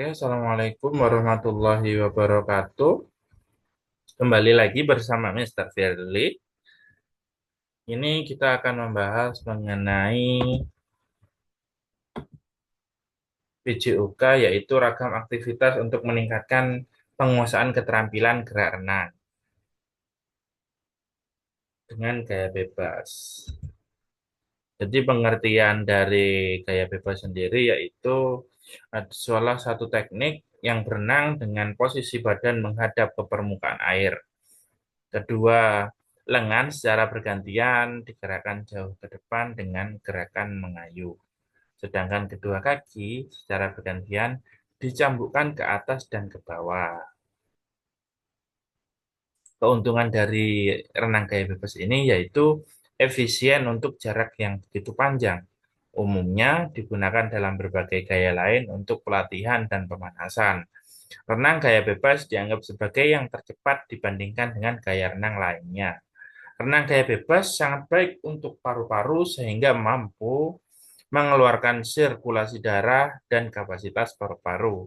Oke, Assalamualaikum warahmatullahi wabarakatuh. Kembali lagi bersama Mr. Firly. Ini kita akan membahas mengenai PJOK, yaitu ragam aktivitas untuk meningkatkan penguasaan keterampilan gerak renang dengan gaya bebas. Jadi pengertian dari gaya bebas sendiri yaitu salah satu teknik yang berenang dengan posisi badan menghadap ke permukaan air. Kedua, lengan secara bergantian digerakkan jauh ke depan dengan gerakan mengayuh. Sedangkan kedua kaki secara bergantian dicambukkan ke atas dan ke bawah. Keuntungan dari renang gaya bebas ini yaitu efisien untuk jarak yang begitu panjang. Umumnya digunakan dalam berbagai gaya lain untuk pelatihan dan pemanasan. Renang gaya bebas dianggap sebagai yang tercepat dibandingkan dengan gaya renang lainnya. Renang gaya bebas sangat baik untuk paru-paru sehingga mampu mengeluarkan sirkulasi darah dan kapasitas paru-paru.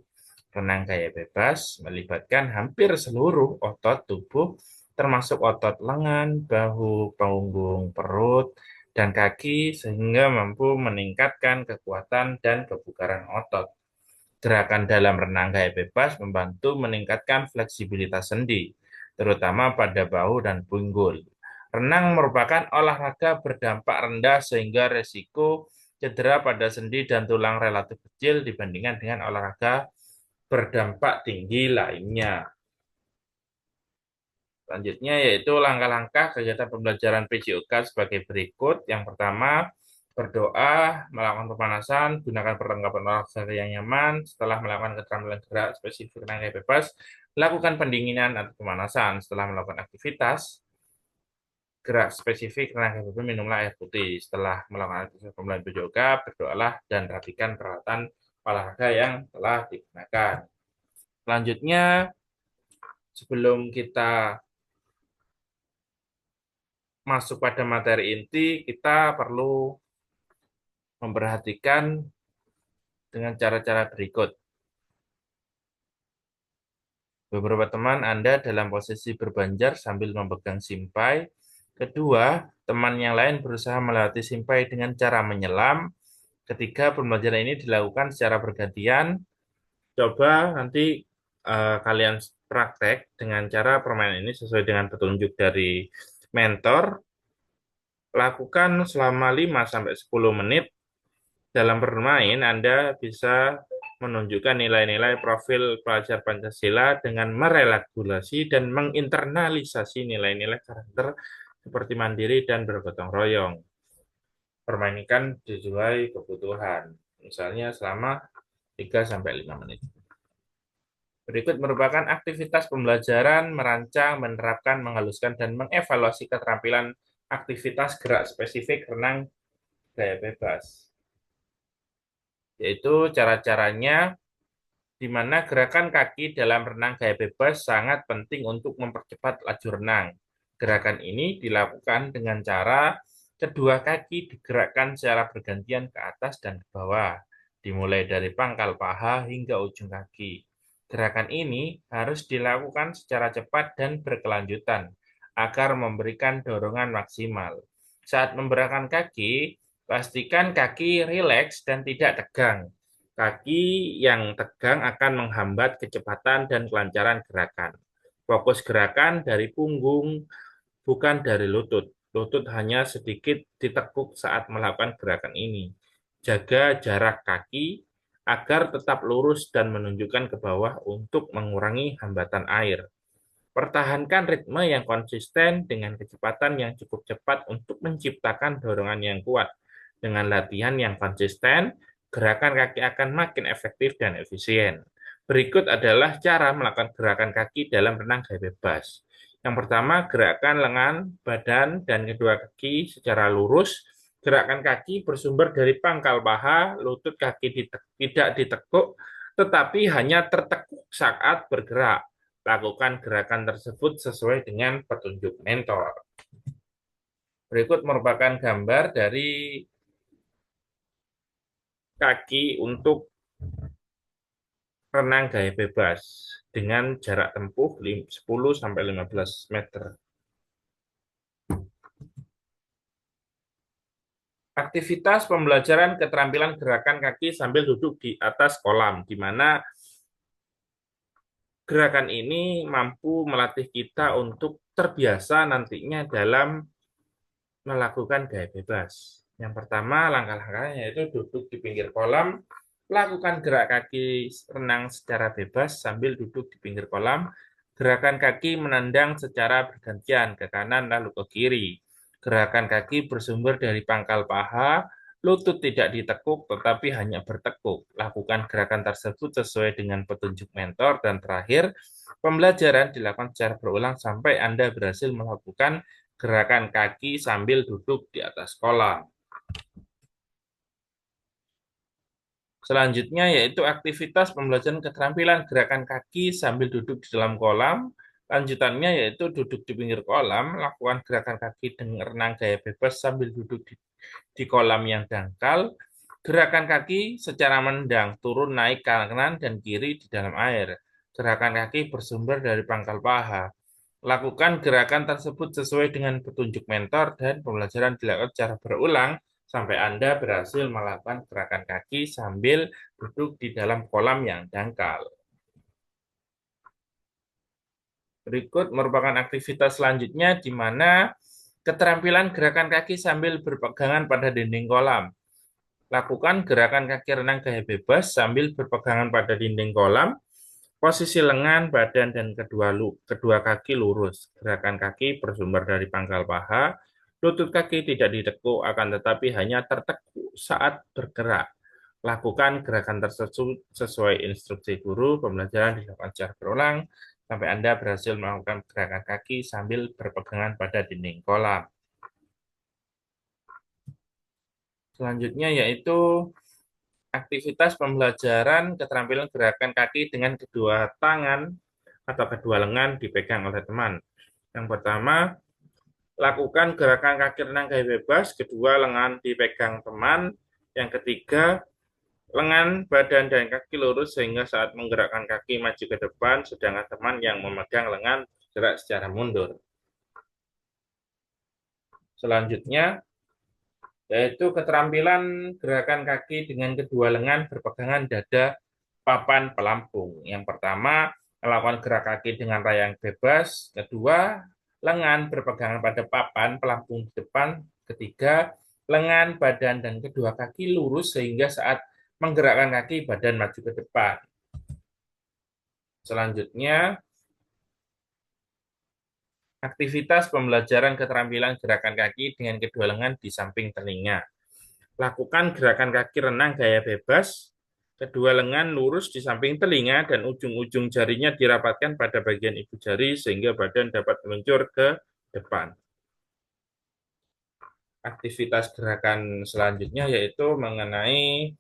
Renang gaya bebas melibatkan hampir seluruh otot tubuh, termasuk otot lengan, bahu, punggung, perut, dan kaki, sehingga mampu meningkatkan kekuatan dan kebugaran otot. Gerakan dalam renang gaya bebas membantu meningkatkan fleksibilitas sendi, terutama pada bahu dan pinggul. Renang merupakan olahraga berdampak rendah sehingga resiko cedera pada sendi dan tulang relatif kecil dibandingkan dengan olahraga berdampak tinggi lainnya. Selanjutnya yaitu langkah-langkah kegiatan pembelajaran PJOK sebagai berikut. Yang pertama, berdoa, melakukan pemanasan, gunakan perlengkapan olahraga yang nyaman. Setelah melakukan keterampilan gerak spesifik tenaga bebas, lakukan pendinginan atau pemanasan. Setelah melakukan aktivitas gerak spesifik tenaga bebas, minumlah air putih. Setelah melakukan aktivitas pembelajaran PJOK, berdoalah dan rapikan peralatan olahraga yang telah digunakan. Selanjutnya, sebelum kita masuk pada materi inti, kita perlu memperhatikan dengan cara-cara berikut. Beberapa teman Anda dalam posisi berbanjar sambil memegang simpai. Kedua, teman yang lain berusaha melewati simpai dengan cara menyelam. Ketiga, pembelajaran ini dilakukan secara bergantian. Coba nanti kalian praktek dengan cara permainan ini sesuai dengan petunjuk dari mentor. Lakukan selama 5-10 menit. Dalam bermain, Anda bisa menunjukkan nilai-nilai profil pelajar Pancasila dengan merelaksasi dan menginternalisasi nilai-nilai karakter seperti mandiri dan bergotong royong. Permainkan sesuai kebutuhan, misalnya selama 3-5 menit. Berikut merupakan aktivitas pembelajaran merancang, menerapkan, menghaluskan, dan mengevaluasi keterampilan aktivitas gerak spesifik renang gaya bebas. Yaitu cara-caranya di mana gerakan kaki dalam renang gaya bebas sangat penting untuk mempercepat laju renang. Gerakan ini dilakukan dengan cara kedua kaki digerakkan secara bergantian ke atas dan ke bawah, dimulai dari pangkal paha hingga ujung kaki. Gerakan ini harus dilakukan secara cepat dan berkelanjutan agar memberikan dorongan maksimal. Saat menggerakkan kaki, pastikan kaki rileks dan tidak tegang. Kaki yang tegang akan menghambat kecepatan dan kelancaran gerakan. Fokus gerakan dari punggung, bukan dari lutut. Lutut hanya sedikit ditekuk saat melakukan gerakan ini. Jaga jarak kaki agar tetap lurus dan menunjukkan ke bawah untuk mengurangi hambatan air. Pertahankan ritme yang konsisten dengan kecepatan yang cukup cepat untuk menciptakan dorongan yang kuat. Dengan latihan yang konsisten, gerakan kaki akan makin efektif dan efisien. Berikut adalah cara melakukan gerakan kaki dalam renang gaya bebas. Yang pertama, gerakan lengan, badan, dan kedua kaki secara lurus. Gerakan kaki bersumber dari pangkal paha, lutut kaki tidak ditekuk, tetapi hanya tertekuk saat bergerak. Lakukan gerakan tersebut sesuai dengan petunjuk mentor. Berikut merupakan gambar dari kaki untuk renang gaya bebas dengan jarak tempuh 10-15 meter. Aktivitas pembelajaran keterampilan gerakan kaki sambil duduk di atas kolam, di mana gerakan ini mampu melatih kita untuk terbiasa nantinya dalam melakukan gaya bebas. Yang pertama, langkah-langkahnya yaitu duduk di pinggir kolam, lakukan gerak kaki renang secara bebas sambil duduk di pinggir kolam, gerakan kaki menendang secara bergantian ke kanan lalu ke kiri. Gerakan kaki bersumber dari pangkal paha, lutut tidak ditekuk tetapi hanya bertekuk. Lakukan gerakan tersebut sesuai dengan petunjuk mentor dan terakhir, pembelajaran dilakukan secara berulang sampai Anda berhasil melakukan gerakan kaki sambil duduk di atas kolam. Selanjutnya yaitu aktivitas pembelajaran keterampilan gerakan kaki sambil duduk di dalam kolam. Lanjutannya yaitu duduk di pinggir kolam, lakukan gerakan kaki dengan renang gaya bebas sambil duduk di kolam yang dangkal. Gerakan kaki secara menendang, turun naik kanan dan kiri di dalam air. Gerakan kaki bersumber dari pangkal paha. Lakukan gerakan tersebut sesuai dengan petunjuk mentor dan pembelajaran dilakukan secara berulang sampai Anda berhasil melakukan gerakan kaki sambil duduk di dalam kolam yang dangkal. Berikut merupakan aktivitas selanjutnya di mana keterampilan gerakan kaki sambil berpegangan pada dinding kolam. Lakukan gerakan kaki renang gaya bebas sambil berpegangan pada dinding kolam. Posisi lengan, badan, dan kedua kaki lurus. Gerakan kaki bersumber dari pangkal paha. Lutut kaki tidak ditekuk, akan tetapi hanya tertekuk saat bergerak. Lakukan gerakan tersebut sesuai instruksi guru. Pembelajaran dilakukan secara berulang sampai Anda berhasil melakukan gerakan kaki sambil berpegangan pada dinding kolam. Selanjutnya yaitu aktivitas pembelajaran keterampilan gerakan kaki dengan kedua tangan atau kedua lengan dipegang oleh teman. Yang pertama, lakukan gerakan kaki renang gaya bebas, kedua lengan dipegang teman. Yang ketiga, lengan, badan, dan kaki lurus sehingga saat menggerakkan kaki maju ke depan, sedangkan teman yang memegang lengan bergerak secara mundur. Selanjutnya, yaitu keterampilan gerakan kaki dengan kedua lengan berpegangan dada papan pelampung. Yang pertama, melakukan gerak kaki dengan rayang bebas. Kedua, lengan berpegangan pada papan pelampung di depan. Ketiga, lengan, badan, dan kedua kaki lurus sehingga saat menggerakkan kaki badan maju ke depan. Selanjutnya, aktivitas pembelajaran keterampilan gerakan kaki dengan kedua lengan di samping telinga. Lakukan gerakan kaki renang gaya bebas. Kedua lengan lurus di samping telinga dan ujung-ujung jarinya dirapatkan pada bagian ibu jari sehingga badan dapat meluncur ke depan. Aktivitas gerakan selanjutnya yaitu mengenai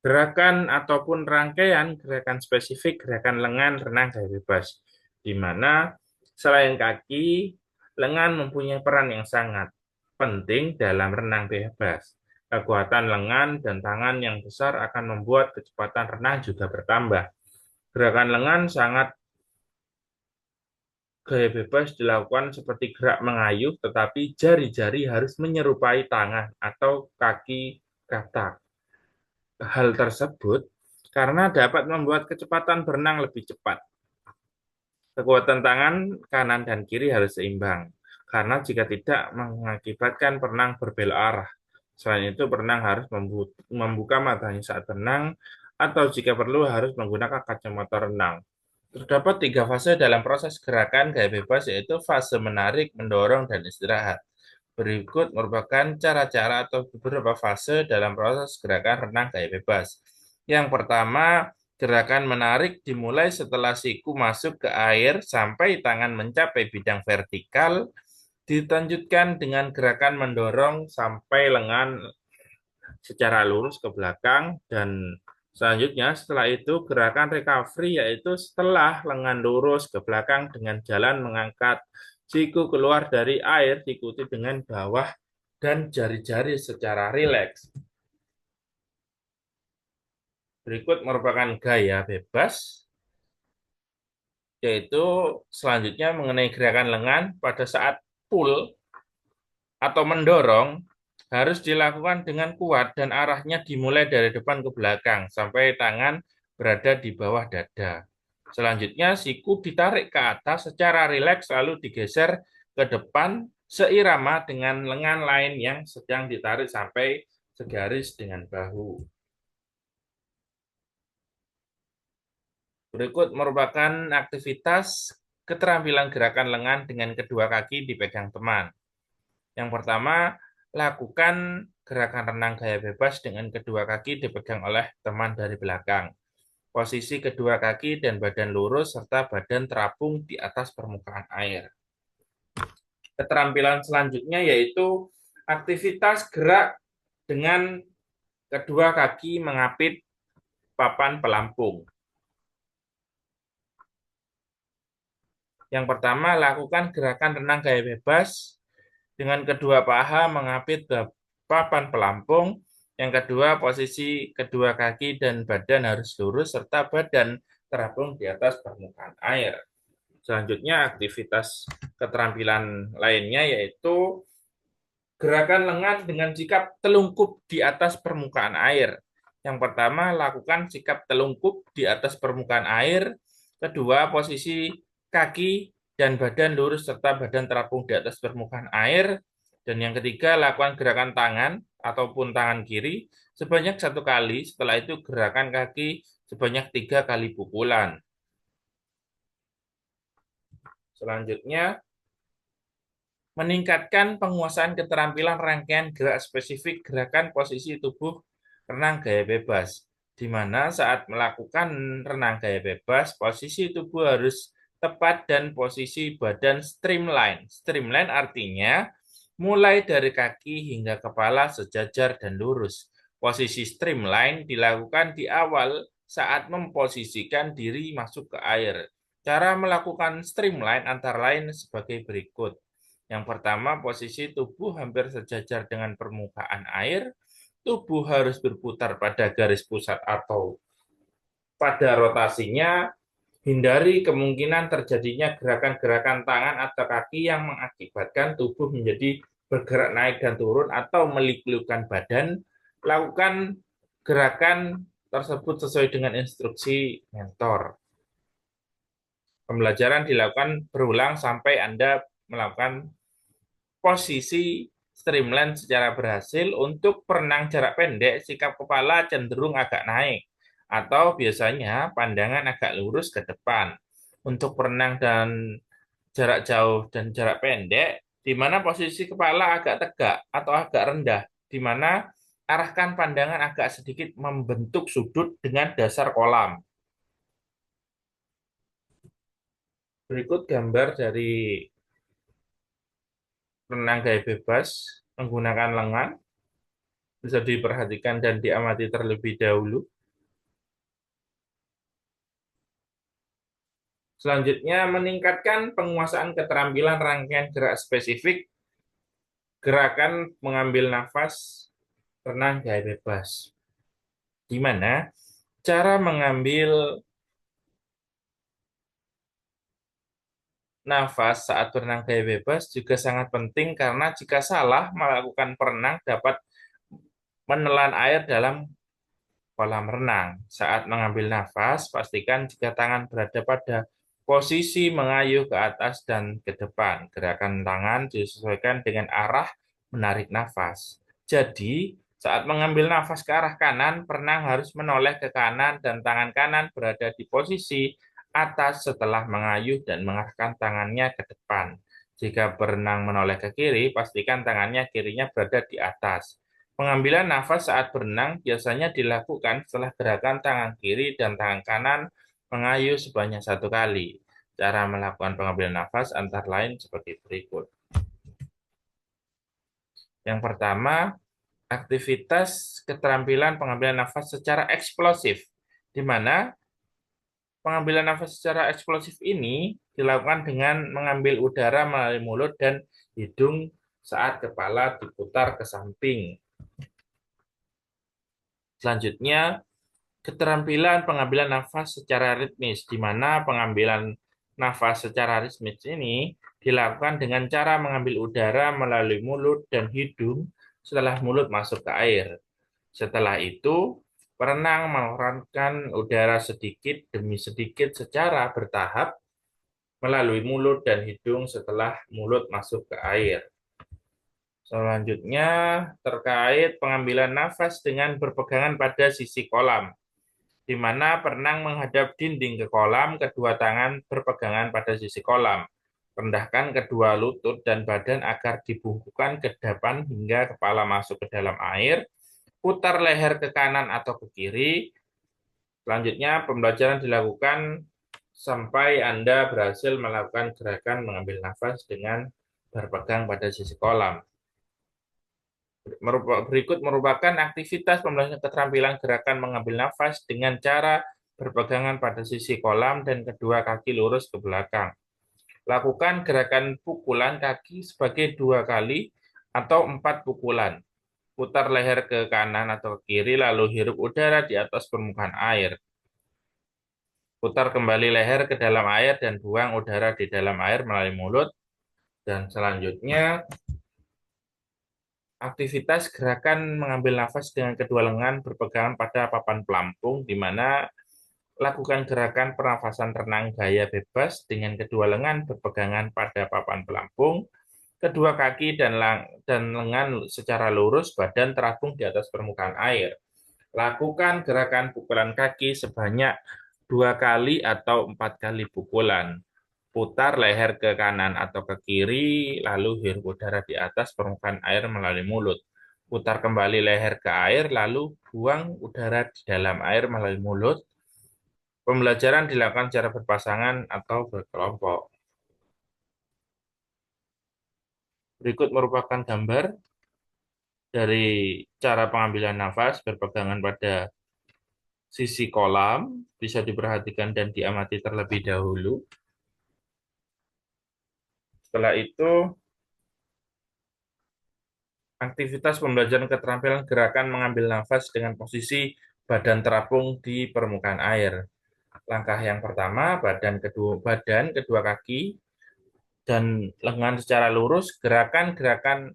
gerakan ataupun rangkaian gerakan spesifik gerakan lengan renang gaya bebas, di mana selain kaki, lengan mempunyai peran yang sangat penting dalam renang bebas. Kekuatan lengan dan tangan yang besar akan membuat kecepatan renang juga bertambah. Gerakan lengan sangat gaya bebas dilakukan seperti gerak mengayuh, tetapi jari-jari harus menyerupai tangan atau kaki katak. Hal tersebut karena dapat membuat kecepatan berenang lebih cepat. Kekuatan tangan kanan dan kiri harus seimbang, karena jika tidak mengakibatkan perenang berbelok arah. Selain itu, perenang harus membuka matanya saat berenang, atau jika perlu harus menggunakan kacamata renang. Terdapat 3 fase dalam proses gerakan gaya bebas, yaitu fase menarik, mendorong, dan istirahat. Berikut merupakan cara-cara atau beberapa fase dalam proses gerakan renang gaya bebas. Yang pertama, gerakan menarik dimulai setelah siku masuk ke air sampai tangan mencapai bidang vertikal, dilanjutkan dengan gerakan mendorong sampai lengan secara lurus ke belakang, dan selanjutnya setelah itu gerakan recovery yaitu setelah lengan lurus ke belakang dengan jalan mengangkat siku keluar dari air diikuti dengan bawah dan jari-jari secara rileks. Berikut merupakan gaya bebas, yaitu selanjutnya mengenai gerakan lengan pada saat pull atau mendorong harus dilakukan dengan kuat dan arahnya dimulai dari depan ke belakang sampai tangan berada di bawah dada. Selanjutnya siku ditarik ke atas secara rileks lalu digeser ke depan seirama dengan lengan lain yang sedang ditarik sampai segaris dengan bahu. Berikut merupakan aktivitas keterampilan gerakan lengan dengan kedua kaki dipegang teman. Yang pertama, lakukan gerakan renang gaya bebas dengan kedua kaki dipegang oleh teman dari belakang. Posisi kedua kaki dan badan lurus serta badan terapung di atas permukaan air. Keterampilan selanjutnya yaitu aktivitas gerak dengan kedua kaki mengapit papan pelampung. Yang pertama, lakukan gerakan renang gaya bebas dengan kedua paha mengapit papan pelampung. Yang kedua, posisi kedua kaki dan badan harus lurus serta badan terapung di atas permukaan air. Selanjutnya, aktivitas keterampilan lainnya yaitu gerakan lengan dengan sikap telungkup di atas permukaan air. Yang pertama, lakukan sikap telungkup di atas permukaan air. Kedua, posisi kaki dan badan lurus serta badan terapung di atas permukaan air. Dan yang ketiga, lakukan gerakan tangan ataupun tangan kiri sebanyak 1 kali. Setelah itu, gerakan kaki sebanyak 3 kali pukulan. Selanjutnya, meningkatkan penguasaan keterampilan rangkaian gerak spesifik gerakan posisi tubuh renang gaya bebas, di mana saat melakukan renang gaya bebas, posisi tubuh harus tepat dan posisi badan streamline. Streamline artinya mulai dari kaki hingga kepala sejajar dan lurus. Posisi streamline dilakukan di awal saat memposisikan diri masuk ke air. Cara melakukan streamline antara lain sebagai berikut. Yang pertama, posisi tubuh hampir sejajar dengan permukaan air. Tubuh harus berputar pada garis pusat atau pada rotasinya. Hindari kemungkinan terjadinya gerakan-gerakan tangan atau kaki yang mengakibatkan tubuh menjadi bergerak naik dan turun atau meliuk-liukkan badan. Lakukan gerakan tersebut sesuai dengan instruksi mentor. Pembelajaran dilakukan berulang sampai Anda melakukan posisi streamline secara berhasil. Untuk perenang jarak pendek, sikap kepala cenderung agak naik atau biasanya pandangan agak lurus ke depan. Untuk perenang dan jarak jauh dan jarak pendek, di mana posisi kepala agak tegak atau agak rendah, di mana arahkan pandangan agak sedikit membentuk sudut dengan dasar kolam. Berikut gambar dari renang gaya bebas menggunakan lengan. Bisa diperhatikan dan diamati terlebih dahulu. Selanjutnya, meningkatkan penguasaan keterampilan rangkaian gerak spesifik, gerakan mengambil nafas, renang gaya bebas. Di mana cara mengambil nafas saat berenang gaya bebas juga sangat penting karena jika salah melakukan perenang dapat menelan air dalam kolam renang. Saat mengambil nafas, pastikan jika tangan berada pada posisi mengayuh ke atas dan ke depan. Gerakan tangan disesuaikan dengan arah menarik nafas. Jadi, saat mengambil nafas ke arah kanan, perenang harus menoleh ke kanan dan tangan kanan berada di posisi atas setelah mengayuh dan mengarahkan tangannya ke depan. Jika berenang menoleh ke kiri, pastikan tangannya kirinya berada di atas. Pengambilan nafas saat berenang biasanya dilakukan setelah gerakan tangan kiri dan tangan kanan mengayuh sebanyak 1 kali. Cara melakukan pengambilan nafas antara lain seperti berikut. Yang pertama, aktivitas keterampilan pengambilan nafas secara eksplosif, di mana pengambilan nafas secara eksplosif ini dilakukan dengan mengambil udara melalui mulut dan hidung saat kepala diputar ke samping. Selanjutnya, keterampilan pengambilan nafas secara ritmis, di mana pengambilan nafas secara ritmis ini dilakukan dengan cara mengambil udara melalui mulut dan hidung setelah mulut masuk ke air. Setelah itu, perenang mengeluarkan udara sedikit demi sedikit secara bertahap melalui mulut dan hidung setelah mulut masuk ke air. Selanjutnya, terkait pengambilan nafas dengan berpegangan pada sisi kolam, di mana perenang menghadap dinding ke kolam, kedua tangan berpegangan pada sisi kolam. Rendahkan kedua lutut dan badan agar dibungkukkan ke depan hingga kepala masuk ke dalam air. Putar leher ke kanan atau ke kiri. Selanjutnya, pembelajaran dilakukan sampai Anda berhasil melakukan gerakan mengambil nafas dengan berpegang pada sisi kolam. Berikut merupakan aktivitas pembelajaran keterampilan gerakan mengambil nafas dengan cara berpegangan pada sisi kolam dan kedua kaki lurus ke belakang. Lakukan gerakan pukulan kaki sebagai 2 kali atau 4 pukulan. Putar leher ke kanan atau ke kiri lalu hirup udara di atas permukaan air. Putar kembali leher ke dalam air dan buang udara di dalam air melalui mulut. Dan selanjutnya, aktivitas gerakan mengambil nafas dengan kedua lengan berpegangan pada papan pelampung, di mana lakukan gerakan pernafasan renang gaya bebas dengan kedua lengan berpegangan pada papan pelampung, kedua kaki dan lengan secara lurus, badan terapung di atas permukaan air. Lakukan gerakan pukulan kaki sebanyak 2 kali atau 4 kali pukulan. Putar leher ke kanan atau ke kiri, lalu hirup udara di atas permukaan air melalui mulut. Putar kembali leher ke air, lalu buang udara di dalam air melalui mulut. Pembelajaran dilakukan secara berpasangan atau berkelompok. Berikut merupakan gambar dari cara pengambilan nafas berpegangan pada sisi kolam, bisa diperhatikan dan diamati terlebih dahulu. Setelah itu, aktivitas pembelajaran keterampilan gerakan mengambil nafas dengan posisi badan terapung di permukaan air. Langkah yang pertama, badan kedua kaki dan lengan secara lurus, gerakan-gerakan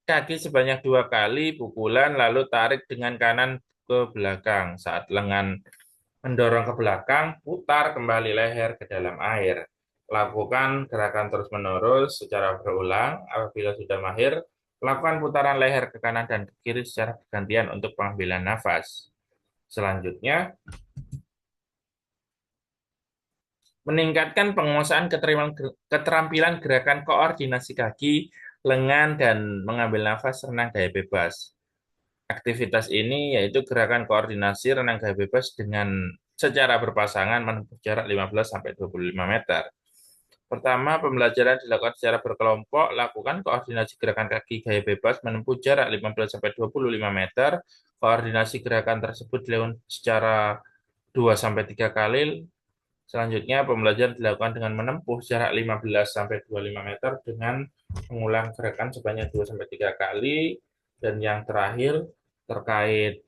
kaki sebanyak 2 kali pukulan, lalu tarik dengan kanan ke belakang. Saat lengan mendorong ke belakang, putar kembali leher ke dalam air. Lakukan gerakan terus-menerus secara berulang. Apabila sudah mahir, lakukan putaran leher ke kanan dan ke kiri secara bergantian untuk pengambilan nafas. Selanjutnya, meningkatkan penguasaan keterampilan gerakan koordinasi kaki, lengan, dan mengambil nafas renang gaya bebas. Aktivitas ini yaitu gerakan koordinasi renang gaya bebas dengan secara berpasangan menempuh jarak 15-25 meter. Pertama, pembelajaran dilakukan secara berkelompok. Lakukan koordinasi gerakan kaki gaya bebas menempuh jarak 15-25 meter. Koordinasi gerakan tersebut dilakukan secara 2-3 kali. Selanjutnya, pembelajaran dilakukan dengan menempuh jarak 15-25 meter dengan mengulang gerakan sebanyak 2-3 kali. Dan yang terakhir, terkait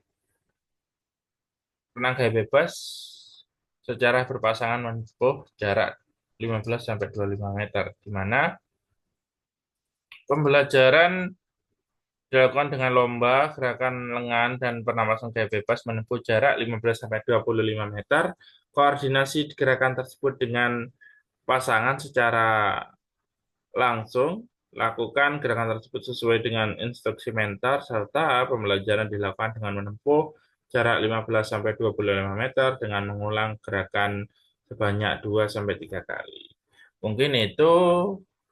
renang gaya bebas secara berpasangan menempuh jarak 15-25 meter, di mana pembelajaran dilakukan dengan lomba, gerakan lengan, dan pernapasan gaya bebas menempuh jarak 15-25 meter. Koordinasi gerakan tersebut dengan pasangan secara langsung. Lakukan gerakan tersebut sesuai dengan instruksi mentor, serta pembelajaran dilakukan dengan menempuh jarak 15-25 meter dengan mengulang gerakan sebanyak 2-3 kali. Mungkin itu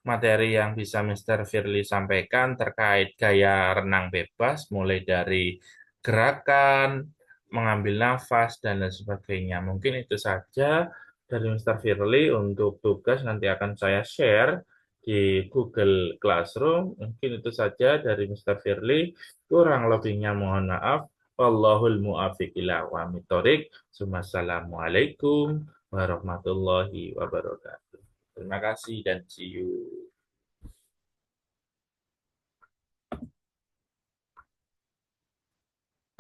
materi yang bisa Mr. Firly sampaikan terkait gaya renang bebas, mulai dari gerakan, mengambil nafas, dan lain sebagainya. Mungkin itu saja dari Mr. Firly. Untuk tugas nanti akan saya share di Google Classroom. Mungkin itu saja dari Mr. Firly. Kurang lebihnya mohon maaf. Wallahul muwaffiq ila aqwamit thoriq. Wassalamualaikum warahmatullahi wabarakatuh. Terima kasih dan see you.